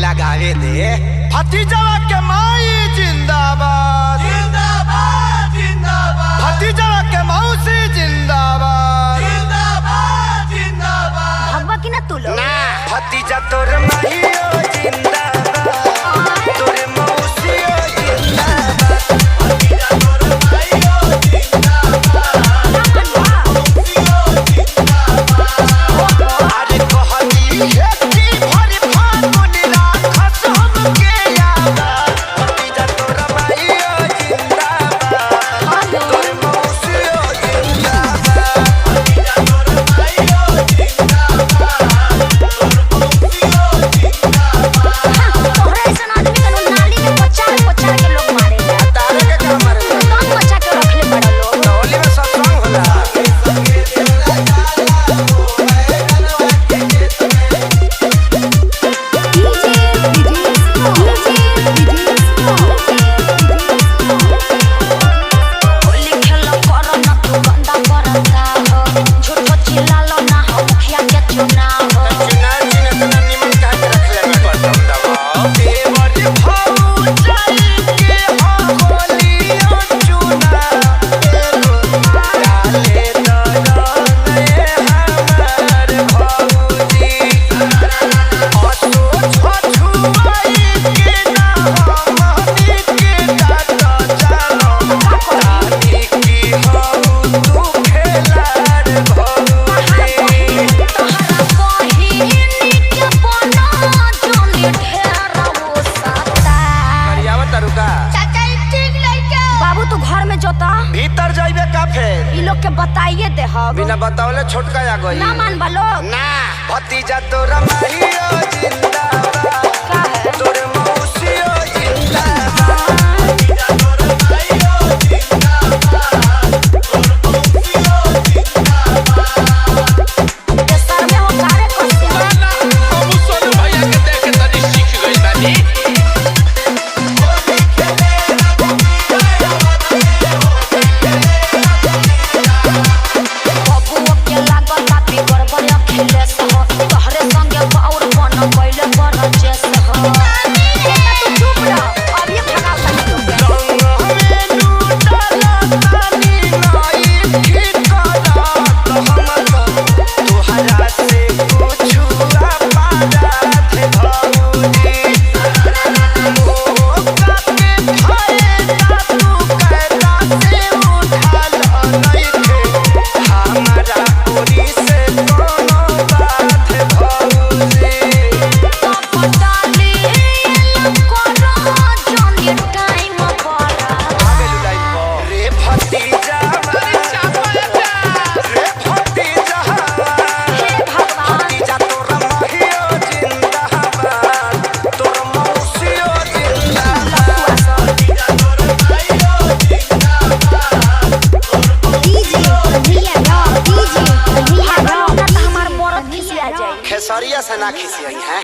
लगावे दे भतीजवा के माई जिंदाबाद जिंदाबाद जिंदाबाद, भतीजवा के मौसी जिंदाबाद जिंदाबाद जिंदाबाद। भगवा की ना तू लोग ना भतीजा तोर माईओ जिंदाबाद, तोर मौसीओ जिंदाबाद, भतीजा तोर माईओ जिंदाबाद, मौसीओ जिंदाबाद। अरे कहली की भरी फागुन राखस हमके याद, भतीजा तोर माईओ जिंदाबाद, तोर मौसीओ जिंदाबाद, भतीजा तोर माईओ जिंदाबाद, तोर मौसीओ जिंदाबाद। तोहरा ऐसा आदमी के नाली में पचार पचार के लोग मारे जा तारे के क्या मारे कौन बचा के रखले बड़ा लोग होली में सत्संग होला। होली खेल कर ना तू गंदा करता हो झूठो चिल्लालो ना हो मुखिया के चुनाव हो चुनाव चिन्ह तना निमन काहे के रखले में बटन दबाओ देवर भौजाई के होलियो चुना एगो डाले दरने हमार भौजी असो छछुआई के ना हमनी के डाट जानो रानी की हो तू खेलाड़ भौजी। तोहरा बहिनी के बना जोनी ढेरा वो साता करियावा तरुका चाचा ठीक लइका बाबू तू घर में जोता भीतर जाइबे का फेर ई लोग के बताइए दे हम बिना बतावले छोटका आ गई ना मान बा लोग ना भतीजा तोरा माईओ जिंदाबाद का है तोर मौसीओ जिंदाबाद भतीजा तोरा माईओ जिंदाबाद तोर मौसीओ जिंदाबाद। ये सर में हो कारे कसे ना हम सोनू भैया के देख के तनी सीख गइल बानी। होली खेले ना भतीजा बबुओ के लागल बापी गड़बड़ खेले से हो तोहरे संगे बाउर बन गइले बड़ जेस हो बेटा तू चुप रह अभी भगा सनी लोग रंग में लूटला पानी नाई ठिकाना हमको तोहरा से कुछ पादा थे भौजी मौका के फायदा तू कैदा से उठाल नहीं थे हमारा ओरी से कोनो बात भौजी। पटाली करो जोनी टाइम बड़ा रे भतीजा रे भतीजा हे भगवान भतीजा तोरा माईओ जिंदाबाद तोर मौसीओ जिंदाबाद भतीजा तोरा माईओ जिंदाबाद तोर डीजे कन्हैया राव डीजे कन्हैया राव ना हमार मरद खिसिया जाए खेसरिया से ना खिसियाई है।